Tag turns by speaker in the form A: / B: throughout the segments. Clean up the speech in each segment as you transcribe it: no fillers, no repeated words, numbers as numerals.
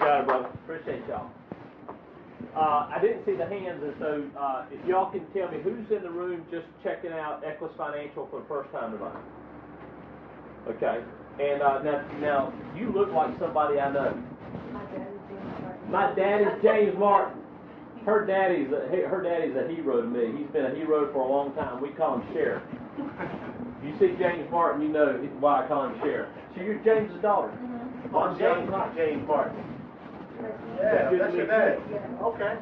A: got it, brother. Appreciate y'all. I didn't see the hands, and so if y'all can tell me who's in the room just checking out Equus Financial for the first time tonight. Okay. And now you look like somebody I know. My daddy's James Martin. Her daddy's a hero to me. He's been a hero for a long time. We call him Sheriff. You see James Martin, you know why I call him Sheriff. So you're James's daughter.
B: Mm-hmm.
A: I'm James, not James Martin.
B: Yeah, that's your dad.
C: Yeah.
B: Okay.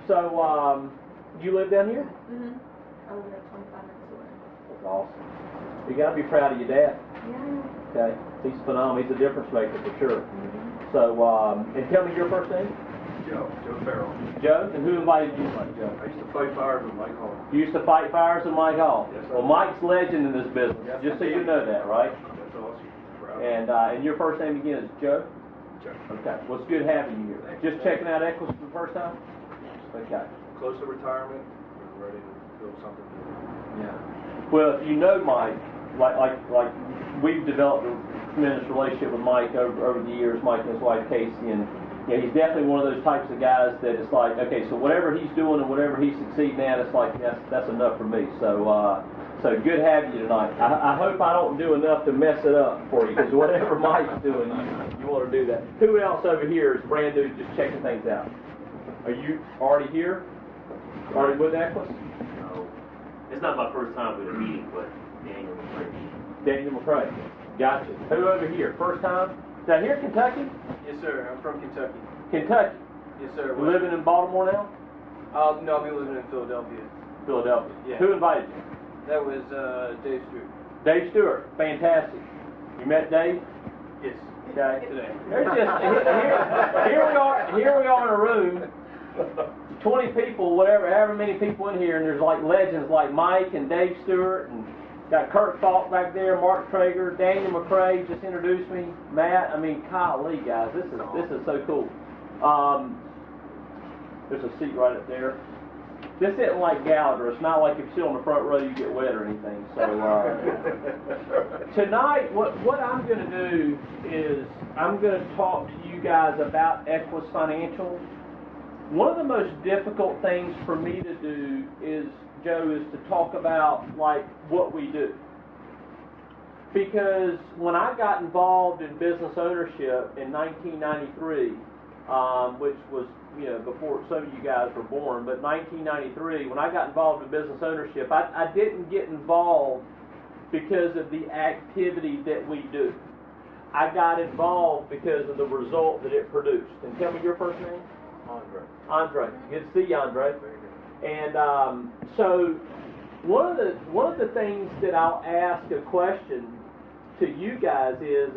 A: So, you live down here?
C: Mm-hmm. I live at 25 minutes away.
A: That's awesome. You gotta be proud of your dad.
C: Yeah.
A: Okay, he's phenomenal. He's a difference maker for sure.
C: Mm-hmm.
A: So, and tell me your first name.
B: Joe Farrell.
A: Joe, and who invited you? Joe.
B: I used to fight fires with Mike Hall.
A: You used to fight fires with Mike Hall.
B: Yes,
A: well, Mike's legend in this business.
B: Yes,
A: just so you know that, right?
B: That's awesome. Proud.
A: And your first name again is Joe.
B: Joe.
A: Okay. Well, it's good having you here.
B: Thanks.
A: Just checking out Equus for the first time. Okay.
B: Close to retirement. We're ready to build something new.
A: Yeah. Well, if you know Mike, like we've developed a tremendous relationship with Mike over the years, Mike and his wife Casey, and you know, he's definitely one of those types of guys that it's like, okay, so whatever he's doing and whatever he's succeeding at, it's like that's enough for me. So so good having you tonight. I hope I don't do enough to mess it up for you, because whatever Mike's doing, you want to do that. Who else over here is brand new, just checking things out? Are you already here? Already with Equus?
D: No. It's not my first time with a meeting, but Daniel McCray.
A: Daniel McCray. Gotcha. Who over here? First time? Down here, Kentucky?
E: Yes, sir. I'm from Kentucky.
A: Kentucky.
E: Yes, sir.
A: You living in Baltimore now?
E: No, I'll be living in Philadelphia.
A: Philadelphia.
E: Yeah.
A: Who invited you?
E: That was Dave Stewart.
A: Dave Stewart. Fantastic. You met Dave?
E: Yes.
A: Okay.
E: Today.
A: There's just here we are in a room, 20 people, however many people in here, and there's like legends like Mike and Dave Stewart, and got Kurt Falk back there, Mark Traeger, Daniel McCray just introduced me, Matt. I mean, golly, guys, this is so cool. There's a seat right up there. This isn't like Gallagher. It's not like if you sit on the front row you get wet or anything. So tonight, what I'm going to do is I'm going to talk to you guys about Equus Financial. One of the most difficult things for me to do is, Joe, is to talk about like what we do. Because when I got involved in business ownership in 1993, which was, you know, before some of you guys were born, but 1993, when I got involved in business ownership, I didn't get involved because of the activity that we do. I got involved because of the result that it produced. And tell me your first name?
B: Andre.
A: Andre. Good to see you, Andre. And so one of the things that I'll ask a question to you guys is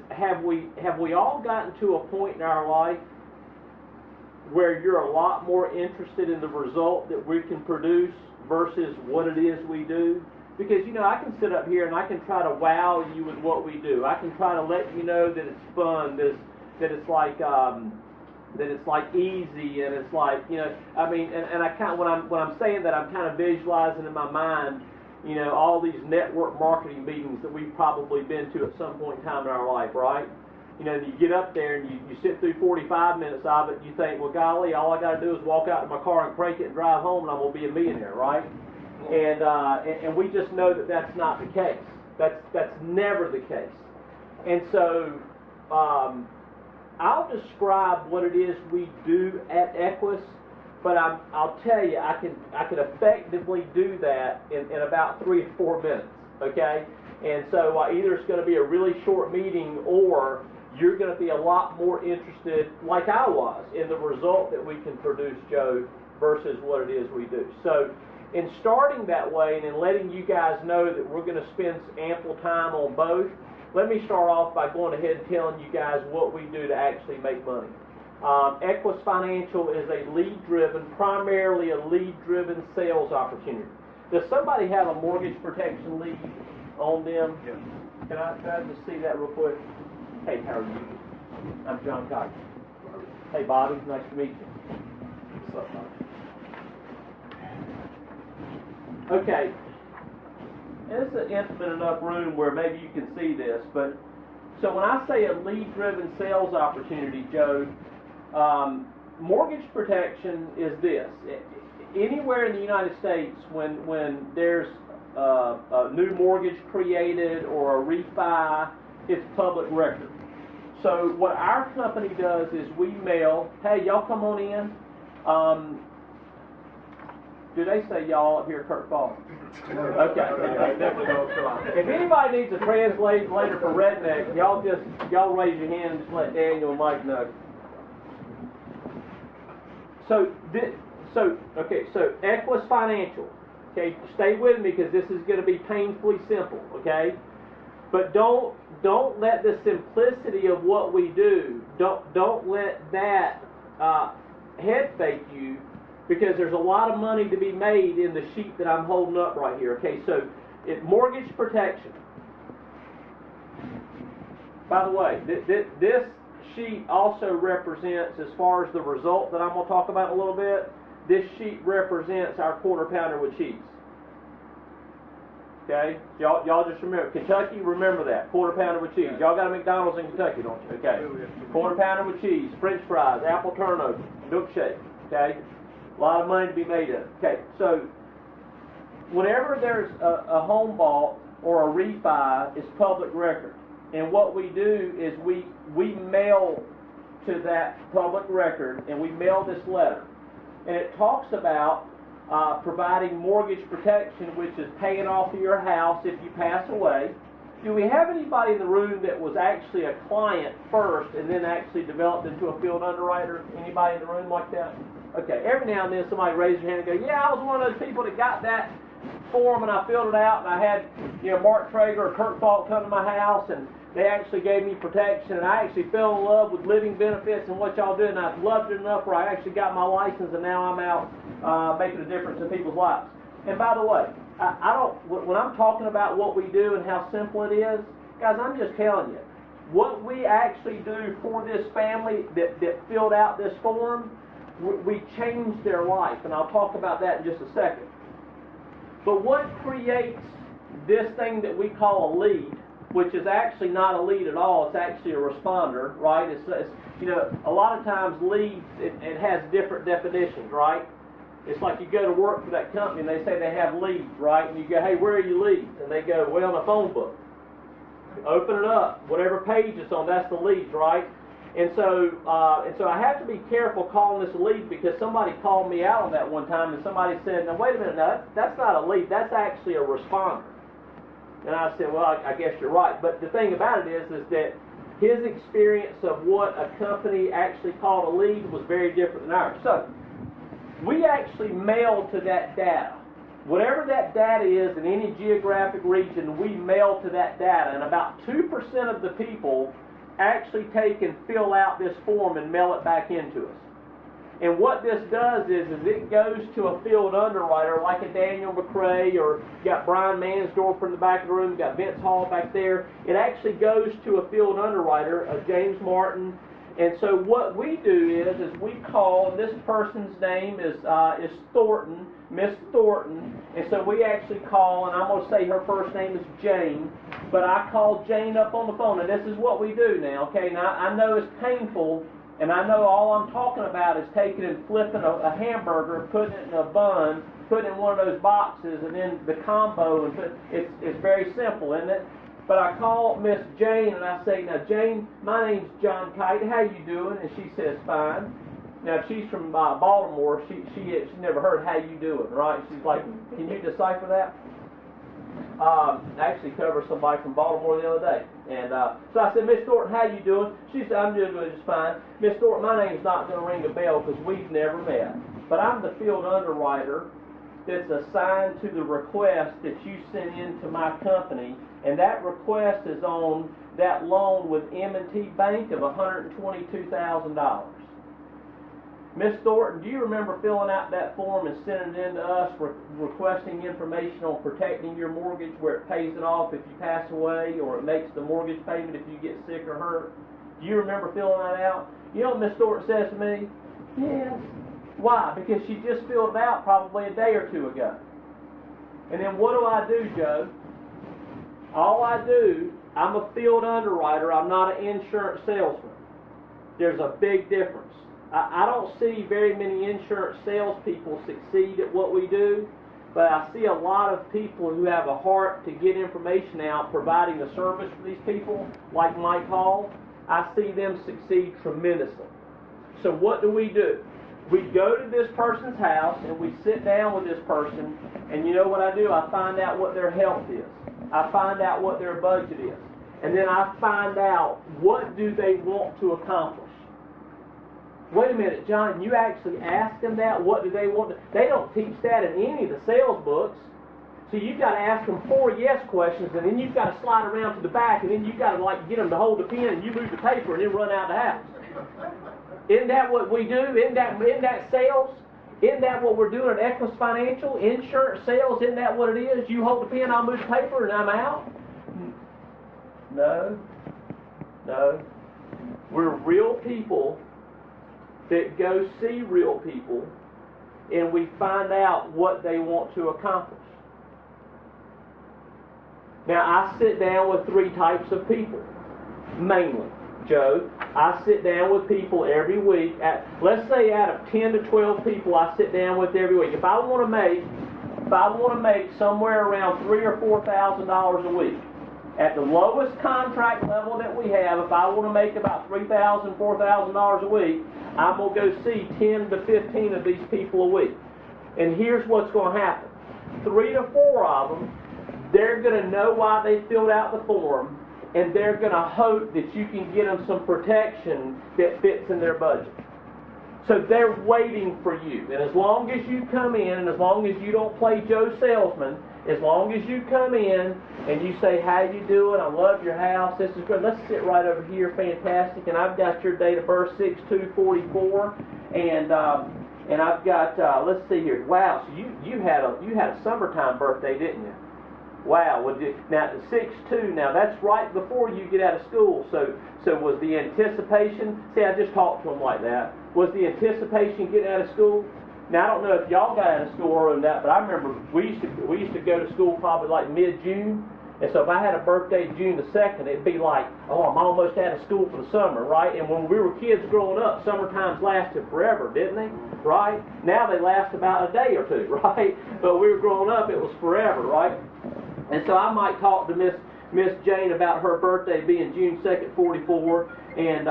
A: have we all gotten to a point in our life where you're a lot more interested in the result that we can produce versus what it is we do? Because, you know, I can sit up here and I can try to wow you with what we do. I can try to let you know that it's fun, that it's like easy, and it's like, you know, I mean, and I kind of, when I'm saying that, I'm kind of visualizing in my mind, you know, all these network marketing meetings that we've probably been to at some point in time in our life, right? You know, you get up there and you sit through 45 minutes of it, and you think, well, golly, all I got to do is walk out to my car and crank it and drive home, and I'm going to be a millionaire, right? And we just know that that's not the case. That's never the case. And so I'll describe what it is we do at Equus, but I'll tell you, I can effectively do that in about 3 or 4 minutes, okay? And so either it's going to be a really short meeting, or you're going to be a lot more interested, like I was, in the result that we can produce, Joe, versus what it is we do. So in starting that way and in letting you guys know that we're going to spend ample time on both, let me start off by going ahead and telling you guys what we do to actually make money. Equus Financial is a primarily a lead-driven sales opportunity. Does somebody have a mortgage protection lead on them?
B: Yes.
A: Can I just see that real quick? Hey, how are you? I'm John Cox. Hey, Bobby. Nice to meet you. What's up, Bobby? Okay. It's an intimate enough room where maybe you can see this, but So when I say a lead-driven sales opportunity, Joe, mortgage protection is this. Anywhere in the United States, when there's a new mortgage created or a refi, it's public record. So what our company does is we mail, hey, y'all come on in. Do they say y'all up here at Kirk Falls? Okay. If anybody needs a translator for redneck, y'all raise your hand and just let Daniel and Mike know. So Equus Financial. Okay, stay with me because this is going to be painfully simple. Okay, but don't let the simplicity of what we do. Don't let that head fake you, because there's a lot of money to be made in the sheet that I'm holding up right here. Okay, so mortgage protection. By the way, this sheet also represents, as far as the result that I'm going to talk about in a little bit, this sheet represents our quarter pounder with cheese. Okay, y'all just remember, Kentucky, remember that, quarter pounder with cheese. Y'all got a McDonald's in Kentucky, don't you? Okay, quarter pounder with cheese, French fries, apple turnover, milkshake. Okay, a lot of money to be made of it. Okay, so whenever there's a home bought or a refi, it's public record. And what we do is we mail to that public record, and we mail this letter. And it talks about providing mortgage protection, which is paying off your house if you pass away. Do we have anybody in the room that was actually a client first and then actually developed into a field underwriter? Anybody in the room like that? Okay, every now and then somebody raises their hand and goes, yeah, I was one of those people that got that form and I filled it out, and I had, Mark Traeger or Kurt Falk come to my house, and they actually gave me protection, and I actually fell in love with living benefits and what y'all do, and I've loved it enough where I actually got my license, and now I'm out making a difference in people's lives. And by the way, when I'm talking about what we do and how simple it is, guys, I'm just telling you, what we actually do for this family that filled out this form, we changed their life, and I'll talk about that in just a second. But what creates this thing that we call a lead, which is actually not a lead at all, it's actually a responder, right? It's a lot of times leads, it has different definitions, right? It's like you go to work for that company and they say they have leads, right? And you go, hey, where are your leads? And they go, well, in a phone book. Open it up, whatever page it's on, that's the leads, right? And so I have to be careful calling this a lead, because somebody called me out on that one time, and somebody said, now wait a minute, now that's not a lead, that's actually a responder. And I said, well, I guess you're right. But the thing about it is that his experience of what a company actually called a lead was very different than ours. So we actually mail to that data. Whatever that data is in any geographic region, we mail to that data. And about 2% of the people actually take and fill out this form and mail it back into us. And what this does is it goes to a field underwriter like a Daniel McCrae, or you got Brian Mansdorfer in the back of the room, you got Vince Hall back there. It actually goes to a field underwriter, James Martin. And so what we do is we call, and this person's name is Thornton, Miss Thornton. And so we actually call, and I'm going to say her first name is Jane, but I call Jane up on the phone. And this is what we do now, okay? Now, I know it's painful, and I know all I'm talking about is taking and flipping a hamburger, putting it in a bun, putting it in one of those boxes, and then the combo, and it's very simple, isn't it? But I call Miss Jane and I say, now Jane, my name's John Kite, how you doing? And she says, fine. Now she's from Baltimore, she never heard how you doing, right? She's like, can you decipher that? I actually covered somebody from Baltimore the other day. And so I said, Miss Thornton, how you doing? She said, I'm doing just fine. Miss Thornton, my name's not going to ring a bell because we've never met. But I'm the field underwriter that's assigned to the request that you sent in to my company. And that request is on that loan with M&T Bank of $122,000. Miss Thornton, do you remember filling out that form and sending it in to us requesting information on protecting your mortgage, where it pays it off if you pass away, or it makes the mortgage payment if you get sick or hurt? Do you remember filling that out? You know what Miss Thornton says to me? Yes. Why? Because she just filled it out probably a day or two ago. And then what do I do, Joe? All I do I'm a field underwriter. I'm not an insurance salesman. There's a big difference. I don't see very many insurance salespeople succeed at what we do, but I see a lot of people who have a heart to get information out, providing a service for these people, like Mike Hall. I see them succeed tremendously. So what do? We go to this person's house and we sit down with this person, and you know what I do? I find out what their health is. I find out what their budget is. And then I find out what do they want to accomplish. Wait a minute, John, you actually ask them that? What do they want to... They don't teach that in any of the sales books. So you've got to ask them 4 yes questions, and then you've got to slide around to the back, and then you've got to like get them to hold the pen, and you move the paper, and then run out of the house. Isn't that what we do? Isn't that sales? Isn't that what we're doing at Equus Financial? Insurance sales, isn't that what it is? You hold the pen, I'll move the paper, and I'm out? No. We're real people that go see real people, and we find out what they want to accomplish. Now, I sit down with 3 types of people, mainly. Joe, I sit down with people every week. Let's say out of 10 to 12 people I sit down with every week. If I want to make somewhere around $3,000 or $4,000 a week, at the lowest contract level that we have, if I want to make about $3,000, $4,000 a week, I'm going to go see 10 to 15 of these people a week. And here's what's going to happen. 3 to 4 of them, they're going to know why they filled out the form, and they're going to hope that you can get them some protection that fits in their budget. So they're waiting for you. And as long as you come in, and as long as you don't play Joe Salesman, as long as you come in and you say, how you doing? I love your house. This is good. Let's sit right over here. Fantastic. And I've got your date of birth, 6/2/44. And I've got, let's see here. Wow, so you had a summertime birthday, didn't you? Wow. Now, the 6/2, now that's right before you get out of school. So was the anticipation, see, I just talked to him like that. Was the anticipation getting out of school? Now, I don't know if y'all got out of school earlier than that, but I remember we used to go to school probably like mid-June. And so if I had a birthday June the 2nd, it'd be like, oh, I'm almost out of school for the summer, right? And when we were kids growing up, summer times lasted forever, didn't they? Right? Now they last about a day or two, right? But we were growing up, it was forever, right? And so I might talk to Miss Jane about her birthday being June 2nd, 44, and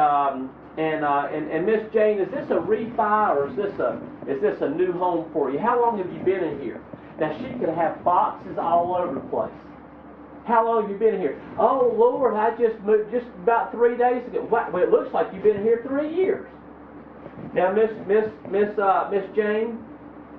A: Miss Jane, is this a refi or is this a new home for you? How long have you been in here? Now she could have boxes all over the place. How long have you been here? Oh Lord, I just moved just about 3 days ago. Well, it looks like you've been in here 3 years. Now Miss Jane,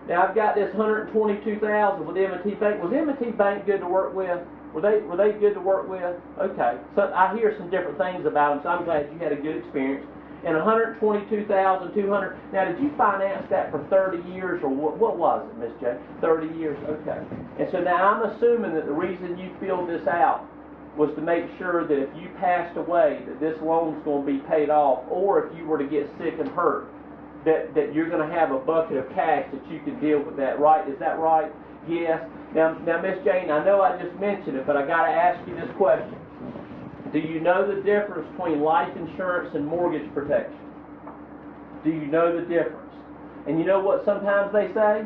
A: now I've got this $122,000 with M&T Bank. Was M&T Bank good to work with? Were they good to work with? Okay. So I hear some different things about them, so I'm glad you had a good experience. And $122,200. Now, did you finance that for 30 years, or what was it, Miss J? 30 years. Okay. And so now I'm assuming that the reason you filled this out was to make sure that if you passed away, that this loan's going to be paid off, or if you were to get sick and hurt, that you're going to have a bucket of cash that you can deal with that, right? Is that right? Yes. Now, Miss Jane, I know I just mentioned it, but I got to ask you this question. Do you know the difference between life insurance and mortgage protection? Do you know the difference? And you know what sometimes they say?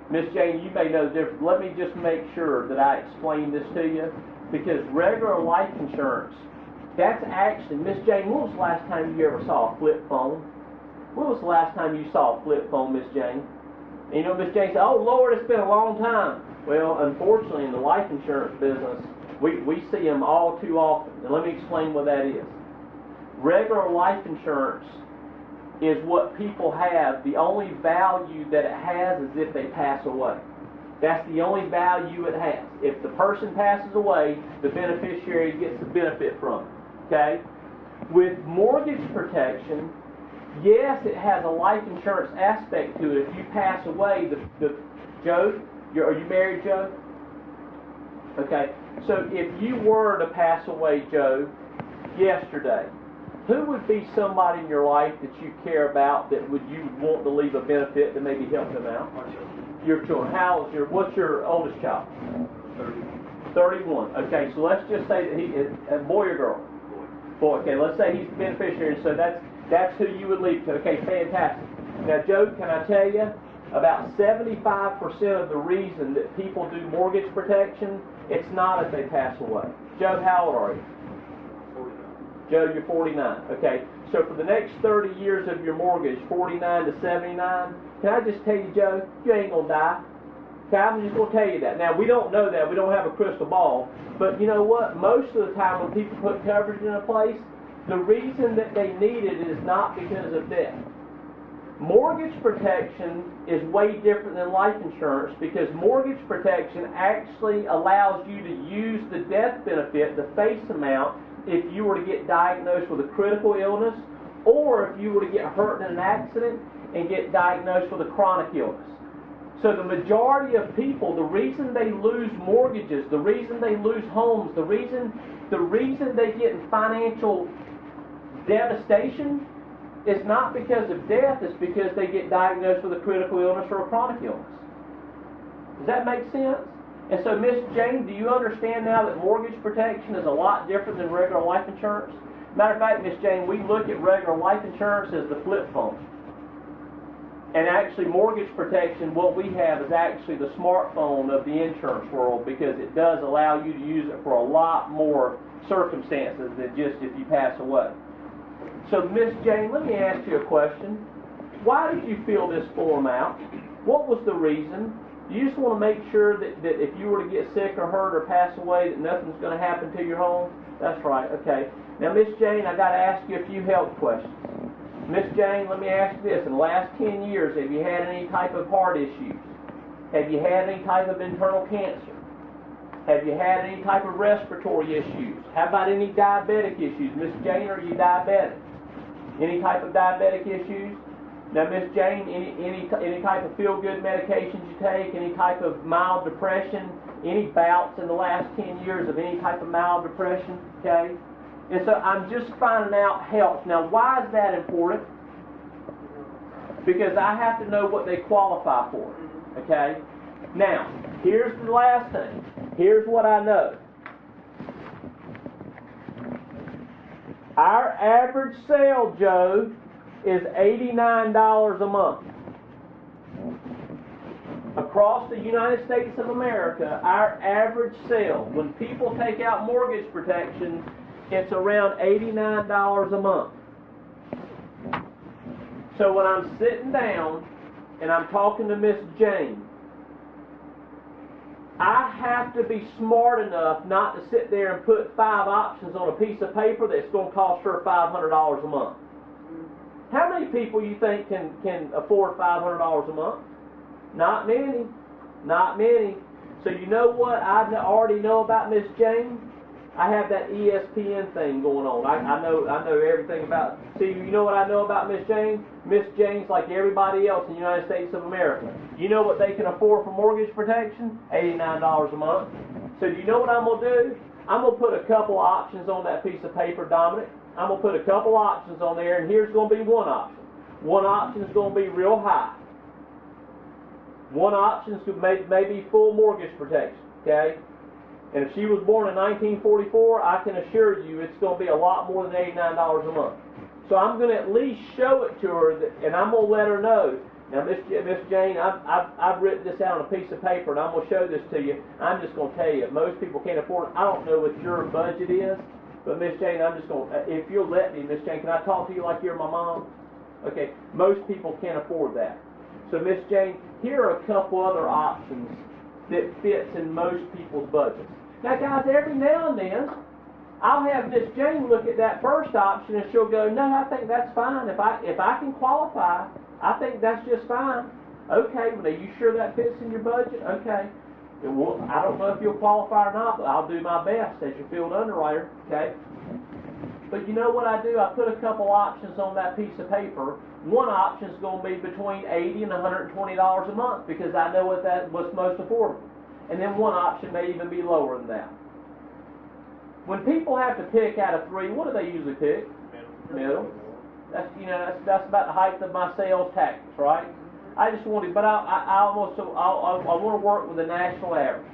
A: Miss Jane, you may know the difference. Let me just make sure that I explain this to you. Because regular life insurance, that's actually, Miss Jane, when was the last time you ever saw a flip phone? When was the last time you saw a flip phone, Miss Jane? And you know, Miss Jane said, oh, Lord, it's been a long time. Well, unfortunately, in the life insurance business, we see them all too often. And let me explain what that is. Regular life insurance is what people have. The only value that it has is if they pass away. That's the only value it has. If the person passes away, the beneficiary gets the benefit from it. Okay? With mortgage protection, yes, it has a life insurance aspect to it. If you pass away, Joe, are you married, Joe? Okay. So if you were to pass away, Joe, yesterday, who would be somebody in your life that you care about that you want to leave a benefit to maybe help them out?
B: My children.
A: Your children. What's your oldest child? 31. Okay, so let's just say that he is a boy or girl? Boy. Okay, let's say he's the beneficiary, so that's who you would leave to. Okay, fantastic. Now, Joe, can I tell you, about 75% of the reason that people do mortgage protection, it's not if they pass away. Joe, how old are you?
B: 49.
A: Joe, you're 49. Okay, so for the next 30 years of your mortgage, 49 to 79, can I just tell you, Joe, you ain't going to die. Okay, I'm just going to tell you that. Now, we don't know that. We don't have a crystal ball. But you know what? Most of the time when people put coverage in a place, the reason that they need it is not because of death. Mortgage protection is way different than life insurance because mortgage protection actually allows you to use the death benefit, the face amount, if you were to get diagnosed with a critical illness or if you were to get hurt in an accident and get diagnosed with a chronic illness. So the majority of people, the reason they lose mortgages, the reason they lose homes, the reason they get in financial devastation is not because of death, it's because they get diagnosed with a critical illness or a chronic illness. Does that make sense? And so, Miss Jane, do you understand now that mortgage protection is a lot different than regular life insurance? Matter of fact, Miss Jane, we look at regular life insurance as the flip phone. And actually, mortgage protection, what we have is actually the smartphone of the insurance world because it does allow you to use it for a lot more circumstances than just if you pass away. So, Miss Jane, let me ask you a question. Why did you fill this form out? What was the reason? You just want to make sure that if you were to get sick or hurt or pass away, that nothing's going to happen to your home? That's right, okay. Now, Miss Jane, I got to ask you a few health questions. Miss Jane, let me ask you this. In the last 10 years, have you had any type of heart issues? Have you had any type of internal cancer? Have you had any type of respiratory issues? How about any diabetic issues? Miss Jane, are you diabetic? Any type of diabetic issues? Now, Miss Jane, any type of feel-good medications you take, any type of mild depression, any bouts in the last 10 years of any type of mild depression, okay? And so I'm just finding out health. Now, why is that important? Because I have to know what they qualify for, okay? Now, here's the last thing. Here's what I know. Our average sale, Joe, is $89 a month. Across the United States of America, our average sale, when people take out mortgage protection, it's around $89 a month. So when I'm sitting down and I'm talking to Miss Jane, I have to be smart enough not to sit there and put 5 options on a piece of paper that's going to cost her $500 a month. How many people you think can afford $500 a month? Not many. Not many. So you know what I already know about Miss Jane? I have that ESPN thing going on. I know everything about. See, you know what I know about Miss Jane? Miss Jane's like everybody else in the United States of America. You know what they can afford for mortgage protection? $89 a month. So do you know what I'm going to do? I'm going to put a couple options on that piece of paper, Dominic. I'm going to put a couple options on there, and here's going to be one option. One option is going to be real high. One option is maybe full mortgage protection, okay? And if she was born in 1944, I can assure you it's going to be a lot more than $89 a month. So I'm going to at least show it to her, and I'm going to let her know. Now, Miss Jane, I've written this out on a piece of paper, and I'm going to show this to you. I'm just going to tell you, most people can't afford it. I don't know what your budget is, but Miss Jane, I'm just going to, if you'll let me, Miss Jane, can I talk to you like you're my mom? Okay, most people can't afford that. So, Miss Jane, here are a couple other options that fits in most people's budgets. Now, guys, every now and then, I'll have Miss Jane look at that first option, and she'll go, no, I think that's fine. If I can qualify, I think that's just fine. Okay, well, are you sure that fits in your budget? Okay. Well, I don't know if you'll qualify or not, but I'll do my best as your field underwriter, okay? But you know what I do? I put a couple options on that piece of paper. One option is going to be between $80 and $120 a month because I know what's most affordable. And then one option may even be lower than that. When people have to pick out of 3, what do they usually pick? Middle. That's about the height of my sales tactics, right? I just wanted, but I want to work with the national average.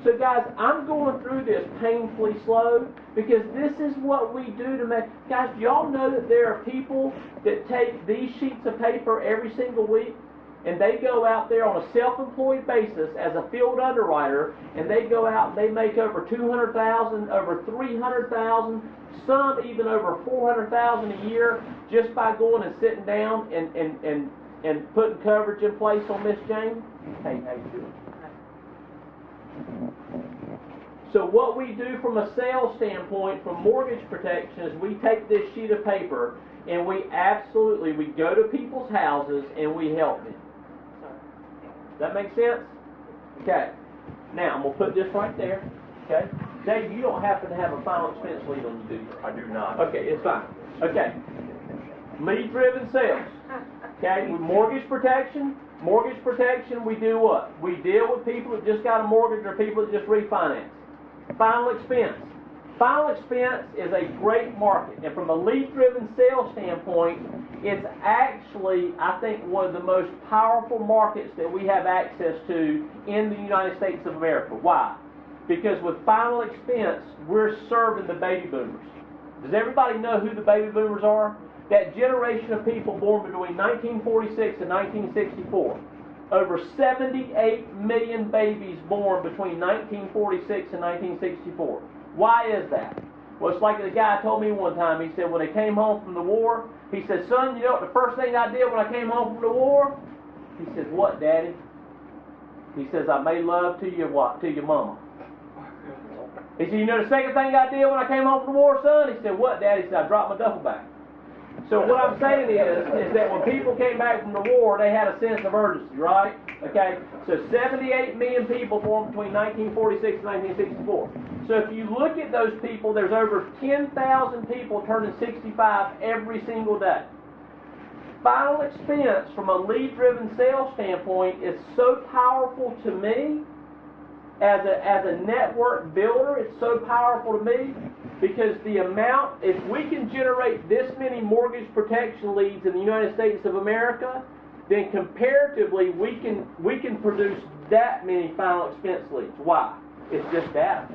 A: So guys, I'm going through this painfully slow because this is what we do to make, guys, do y'all know that there are people that take these sheets of paper every single week and they go out there on a self-employed basis as a field underwriter and they go out and they make over 200,000, over 300,000, some even over 400,000 a year just by going and sitting down and putting coverage in place on Miss Jane? Hey, how you doing? So what we do from a sales standpoint, from mortgage protection, is we take this sheet of paper and we go to people's houses and we help them. Does that make sense? Okay. Now, I'm going to put this right there. Okay. Dave, you don't happen to have a final expense lead on you, do you?
D: I do not.
A: Okay, it's fine. Okay. Lead-driven sales. Okay, with mortgage protection, we do what? We deal with people that just got a mortgage or people that just refinance. Final expense. Final expense is a great market, and from a lead-driven sales standpoint, it's actually, I think, one of the most powerful markets that we have access to in the United States of America. Why? Because with final expense, we're serving the baby boomers. Does everybody know who the baby boomers are? That generation of people born between 1946 and 1964. Over 78 million babies born between 1946 and 1964. Why is that? Well, it's like the guy told me one time. He said when they came home from the war, he said, son, you know what the first thing I did when I came home from the war? He said, what, Daddy? He says, I made love to your what? To your mama. He said, you know the second thing I did when I came home from the war, son? He said, what, Daddy? He said, I dropped my duffel bag. So what I'm saying is that when people came back from the war, they had a sense of urgency, right? Okay? So 78 million people born between 1946 and 1964. So if you look at those people, there's over 10,000 people turning 65 every single day. Final expense from a lead-driven sales standpoint is so powerful to me as a network builder. It's so powerful to me because the amount, if we can generate this many mortgage protection leads in the United States of America, then comparatively we can produce that many final expense leads. Why? It's just data.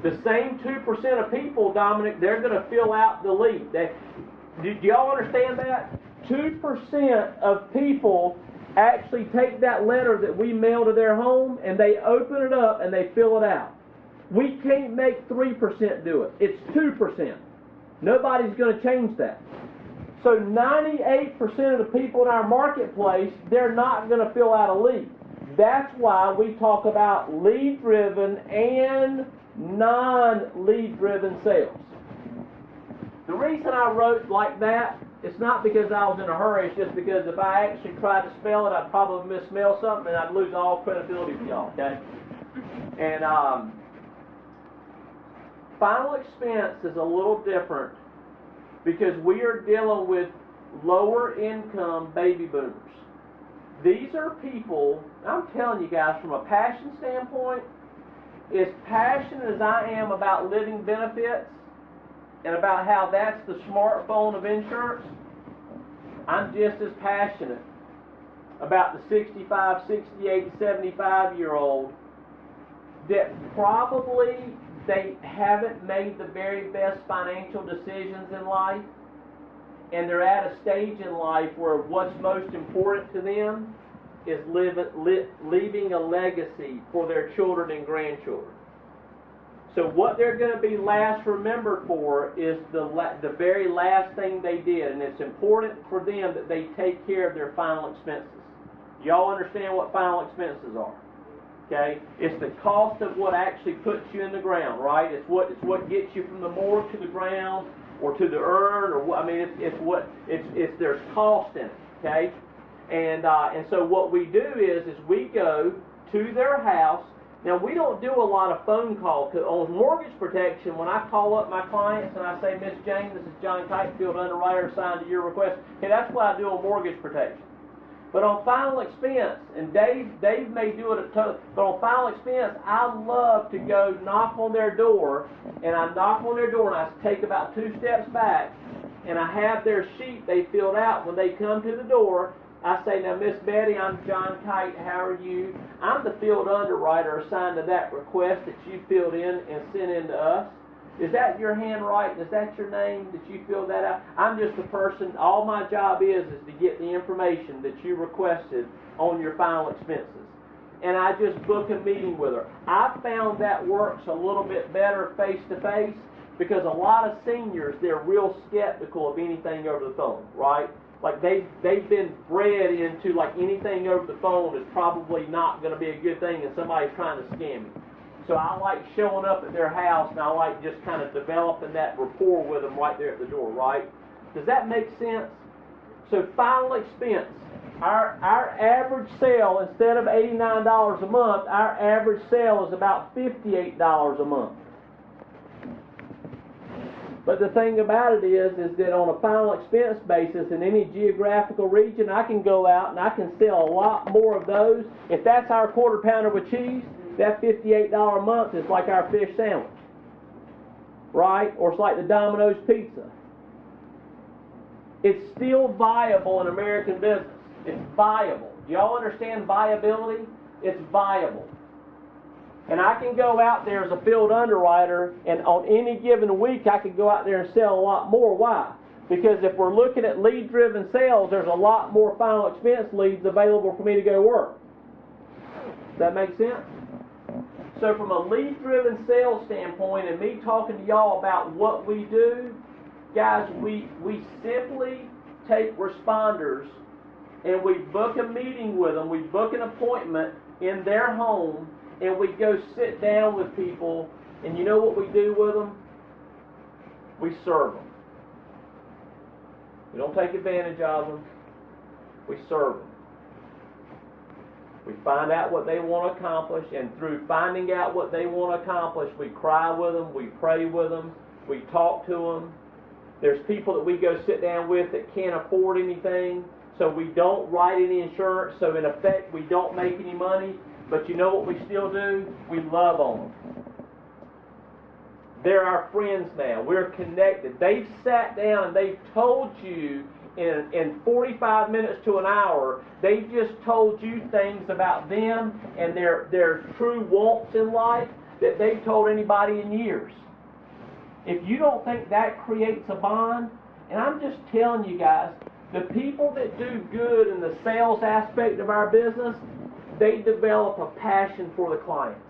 A: The same 2% of people, Dominic, they're going to fill out the lead. Do y'all understand that? 2% of people actually take that letter that we mail to their home and they open it up and they fill it out. We can't make 3% do it. It's 2%. Nobody's going to change that. So 98% of the people in our marketplace, they're not going to fill out a lead. That's why we talk about lead-driven and non-lead-driven sales. The reason I wrote like that, it's not because I was in a hurry, it's just because if I actually tried to spell it, I'd probably misspell something and I'd lose all credibility for y'all, okay? And final expense is a little different because we are dealing with lower income baby boomers. These are people, I'm telling you guys, from a passion standpoint, as passionate as I am about living benefits and about how that's the smartphone of insurance, I'm just as passionate about the 65, 68, 75-year-old that probably they haven't made the very best financial decisions in life, and they're at a stage in life where what's most important to them is leaving a legacy for their children and grandchildren. So what they're going to be last remembered for is the very last thing they did, and it's important for them that they take care of their final expenses. Y'all understand what final expenses are? Okay, it's the cost of what actually puts you in the ground, right? It's what gets you from the morgue to the ground or to the urn, or what, I mean, it's there's cost in it, okay? And so what we do is we go to their house. Now we don't do a lot of phone calls on mortgage protection. When I call up my clients and I say, Miss Jane, this is John Kitefield, underwriter, assigned to your request. Okay, that's what I do on mortgage protection. But on final expense, and Dave may do it but on final expense, I love to go knock on their door, and I knock on their door and I take about 2 steps back, and I have their sheet they filled out when they come to the door, I say, now, Miss Betty, I'm John Kite. How are you? I'm the field underwriter assigned to that request that you filled in and sent in to us. Is that your handwriting? Is that your name? Did you fill that out? I'm just the person. All my job is to get the information that you requested on your final expenses. And I just book a meeting with her. I found that works a little bit better face-to-face because a lot of seniors, they're real skeptical of anything over the phone, right? Like they've been bred into like anything over the phone is probably not going to be a good thing and somebody's trying to scam you. So I like showing up at their house and I like just kind of developing that rapport with them right there at the door, right? Does that make sense? So final expense. Our average sale, instead of $89 a month, our average sale is about $58 a month. But the thing about it is that on a final expense basis in any geographical region, I can go out and I can sell a lot more of those. If that's our quarter pounder with cheese, that $58 a month is like our fish sandwich, right? Or it's like the Domino's pizza. It's still viable in American business. It's viable. Do y'all understand viability? It's viable. And I can go out there as a field underwriter, and on any given week, I could go out there and sell a lot more. Why? Because if we're looking at lead-driven sales, there's a lot more final expense leads available for me to go work. Does that make sense? So from a lead-driven sales standpoint, and me talking to y'all about what we do, guys, we simply take responders and we book a meeting with them, we book an appointment in their home, and we go sit down with people, and you know what we do with them? We serve them. We don't take advantage of them. We serve them. We find out what they want to accomplish, and through finding out what they want to accomplish, we cry with them, we pray with them, we talk to them. There's people that we go sit down with that can't afford anything, so we don't write any insurance, so in effect we don't make any money, but you know what we still do? We love on them. They're our friends now. We're connected. They've sat down and they've told you in 45 minutes to an hour, they've just told you things about them and their true wants in life that they've told anybody in years. If you don't think that creates a bond, and I'm just telling you guys, the people that do good in the sales aspect of our business, they develop a passion for the clients.